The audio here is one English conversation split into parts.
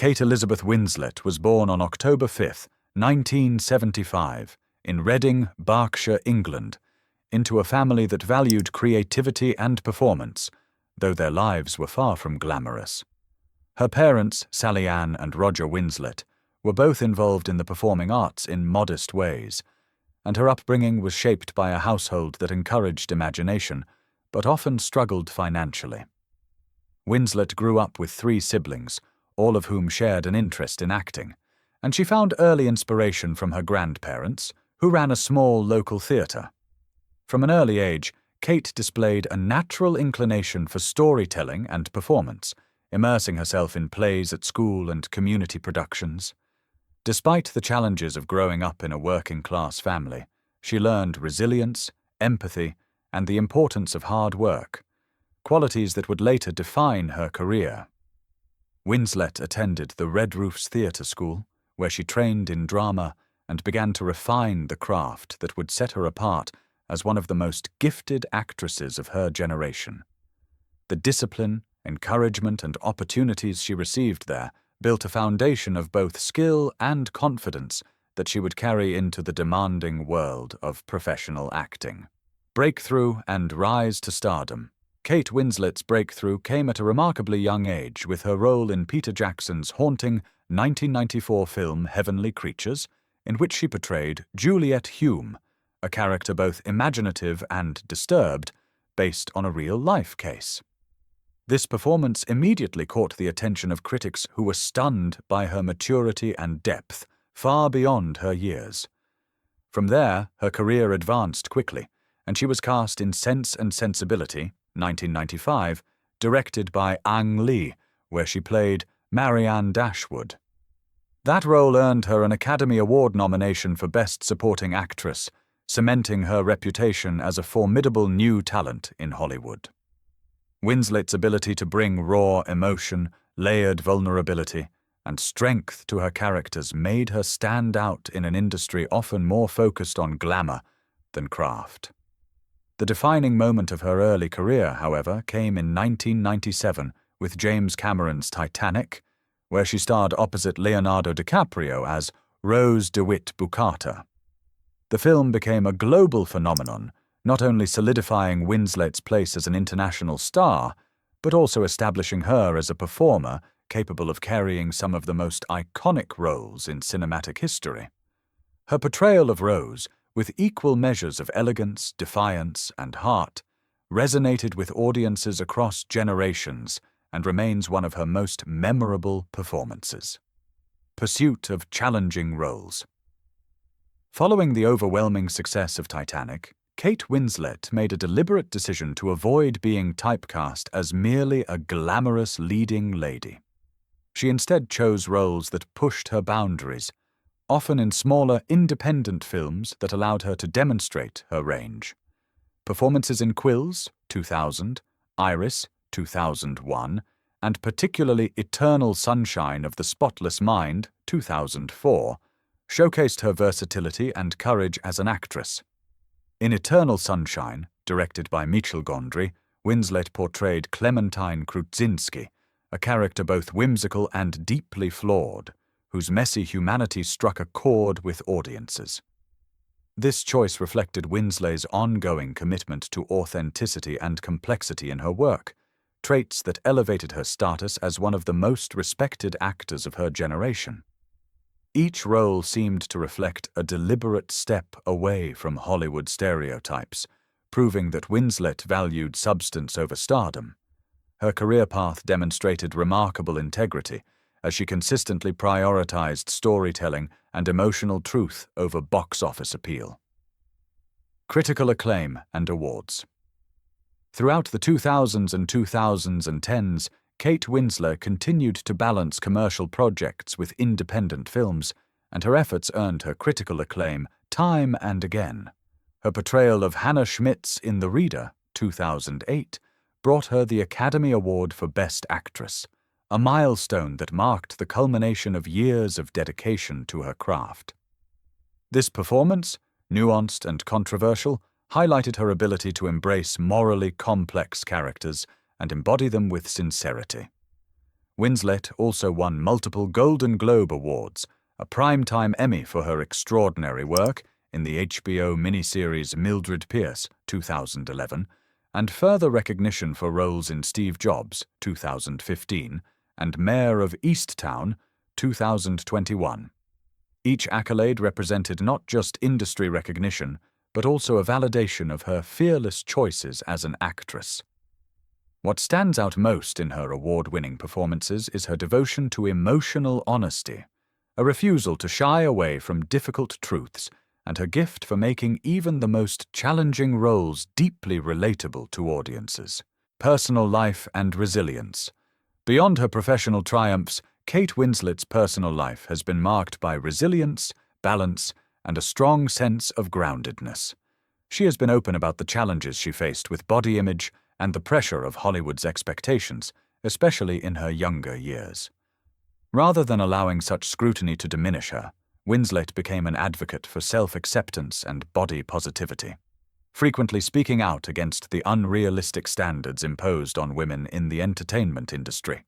Kate Elizabeth Winslet was born on October 5, 1975, in Reading, Berkshire, England, into a family that valued creativity and performance, though their lives were far from glamorous. Her parents, Sally Ann and Roger Winslet, were both involved in the performing arts in modest ways, and her upbringing was shaped by a household that encouraged imagination, but often struggled financially. Winslet grew up with 3 siblings, all of whom shared an interest in acting, and she found early inspiration from her grandparents, who ran a small local theatre. From an early age, Kate displayed a natural inclination for storytelling and performance, immersing herself in plays at school and community productions. Despite the challenges of growing up in a working-class family, she learned resilience, empathy, and the importance of hard work, qualities that would later define her career. Winslet attended the Red Roofs Theatre School, where she trained in drama and began to refine the craft that would set her apart as one of the most gifted actresses of her generation. The discipline, encouragement, and opportunities she received there built a foundation of both skill and confidence that she would carry into the demanding world of professional acting. Breakthrough and rise to stardom. Kate Winslet's breakthrough came at a remarkably young age with her role in Peter Jackson's haunting 1994 film Heavenly Creatures, in which she portrayed Juliet Hume, a character both imaginative and disturbed, based on a real-life case. This performance immediately caught the attention of critics who were stunned by her maturity and depth, far beyond her years. From there, her career advanced quickly, and she was cast in Sense and Sensibility, 1995, directed by Ang Lee, where she played Marianne Dashwood. That role earned her an Academy Award nomination for Best Supporting Actress, cementing her reputation as a formidable new talent in Hollywood. Winslet's ability to bring raw emotion, layered vulnerability, and strength to her characters made her stand out in an industry often more focused on glamour than craft. The defining moment of her early career, however, came in 1997 with James Cameron's Titanic, where she starred opposite Leonardo DiCaprio as Rose DeWitt Bucata. The film became a global phenomenon, not only solidifying Winslet's place as an international star, but also establishing her as a performer capable of carrying some of the most iconic roles in cinematic history. Her portrayal of Rose, with equal measures of elegance, defiance, and heart, resonated with audiences across generations and remains one of her most memorable performances. Pursuit of challenging roles. Following the overwhelming success of Titanic, Kate Winslet made a deliberate decision to avoid being typecast as merely a glamorous leading lady. She instead chose roles that pushed her boundaries, often in smaller, independent films that allowed her to demonstrate her range. Performances in Quills, 2000, Iris, 2001, and particularly Eternal Sunshine of the Spotless Mind, 2004, showcased her versatility and courage as an actress. In Eternal Sunshine, directed by Michel Gondry, Winslet portrayed Clementine Krutzinski, a character both whimsical and deeply flawed, whose messy humanity struck a chord with audiences. This choice reflected Winslet's ongoing commitment to authenticity and complexity in her work, traits that elevated her status as one of the most respected actors of her generation. Each role seemed to reflect a deliberate step away from Hollywood stereotypes, proving that Winslet valued substance over stardom. Her career path demonstrated remarkable integrity, as she consistently prioritized storytelling and emotional truth over box office appeal. Critical acclaim and awards. Throughout the 2000s and 2010s, Kate Winslet continued to balance commercial projects with independent films, and her efforts earned her critical acclaim time and again. Her portrayal of Hannah Schmitz in The Reader, 2008, brought her the Academy Award for Best Actress, a milestone that marked the culmination of years of dedication to her craft. This performance, nuanced and controversial, highlighted her ability to embrace morally complex characters and embody them with sincerity. Winslet also won multiple Golden Globe Awards, a Primetime Emmy for her extraordinary work in the HBO miniseries Mildred Pierce, 2011, and further recognition for roles in Steve Jobs, 2015, and Mayor of Easttown, 2021. Each accolade represented not just industry recognition, but also a validation of her fearless choices as an actress. What stands out most in her award-winning performances is her devotion to emotional honesty, a refusal to shy away from difficult truths, and her gift for making even the most challenging roles deeply relatable to audiences. Personal life and resilience. Beyond her professional triumphs, Kate Winslet's personal life has been marked by resilience, balance, and a strong sense of groundedness. She has been open about the challenges she faced with body image and the pressure of Hollywood's expectations, especially in her younger years. Rather than allowing such scrutiny to diminish her, Winslet became an advocate for self-acceptance and body positivity, frequently speaking out against the unrealistic standards imposed on women in the entertainment industry.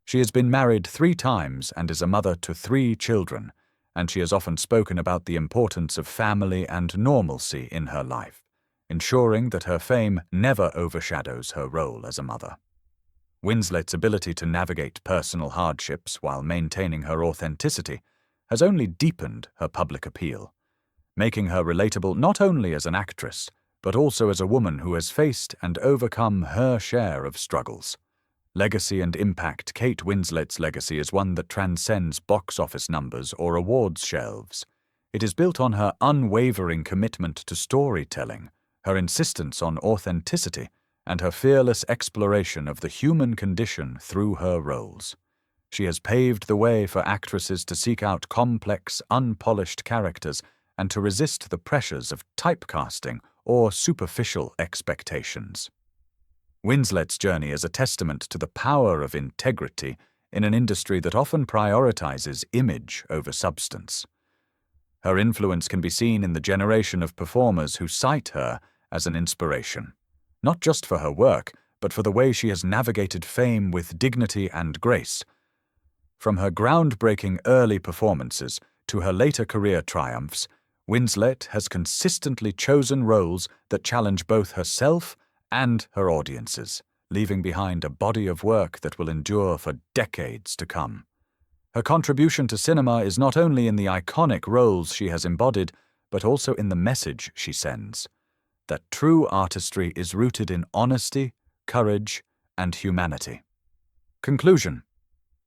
She has been married 3 times and is a mother to 3 children, and she has often spoken about the importance of family and normalcy in her life, ensuring that her fame never overshadows her role as a mother. Winslet's ability to navigate personal hardships while maintaining her authenticity has only deepened her public appeal, making her relatable not only as an actress, but also as a woman who has faced and overcome her share of struggles. Legacy and impact. Kate Winslet's legacy is one that transcends box office numbers or awards shelves. It is built on her unwavering commitment to storytelling, her insistence on authenticity, and her fearless exploration of the human condition through her roles. She has paved the way for actresses to seek out complex, unpolished characters and to resist the pressures of typecasting or superficial expectations. Winslet's journey is a testament to the power of integrity in an industry that often prioritizes image over substance. Her influence can be seen in the generation of performers who cite her as an inspiration, not just for her work, but for the way she has navigated fame with dignity and grace. From her groundbreaking early performances to her later career triumphs, Winslet has consistently chosen roles that challenge both herself and her audiences, leaving behind a body of work that will endure for decades to come. Her contribution to cinema is not only in the iconic roles she has embodied, but also in the message she sends, that true artistry is rooted in honesty, courage, and humanity. Conclusion.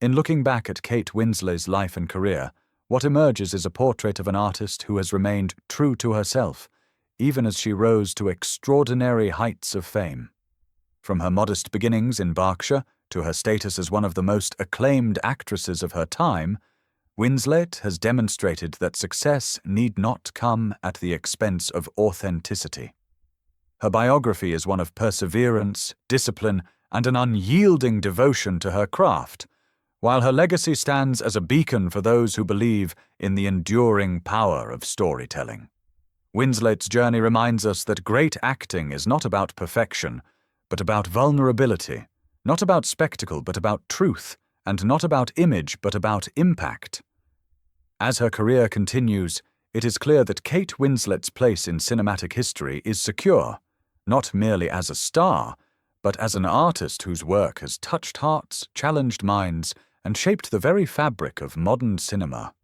In looking back at Kate Winslet's life and career, what emerges is a portrait of an artist who has remained true to herself, even as she rose to extraordinary heights of fame. From her modest beginnings in Berkshire to her status as one of the most acclaimed actresses of her time, Winslet has demonstrated that success need not come at the expense of authenticity. Her biography is one of perseverance, discipline, and an unyielding devotion to her craft, while her legacy stands as a beacon for those who believe in the enduring power of storytelling. Winslet's journey reminds us that great acting is not about perfection, but about vulnerability, not about spectacle, but about truth, and not about image, but about impact. As her career continues, it is clear that Kate Winslet's place in cinematic history is secure, not merely as a star, but as an artist whose work has touched hearts, challenged minds, and shaped the very fabric of modern cinema.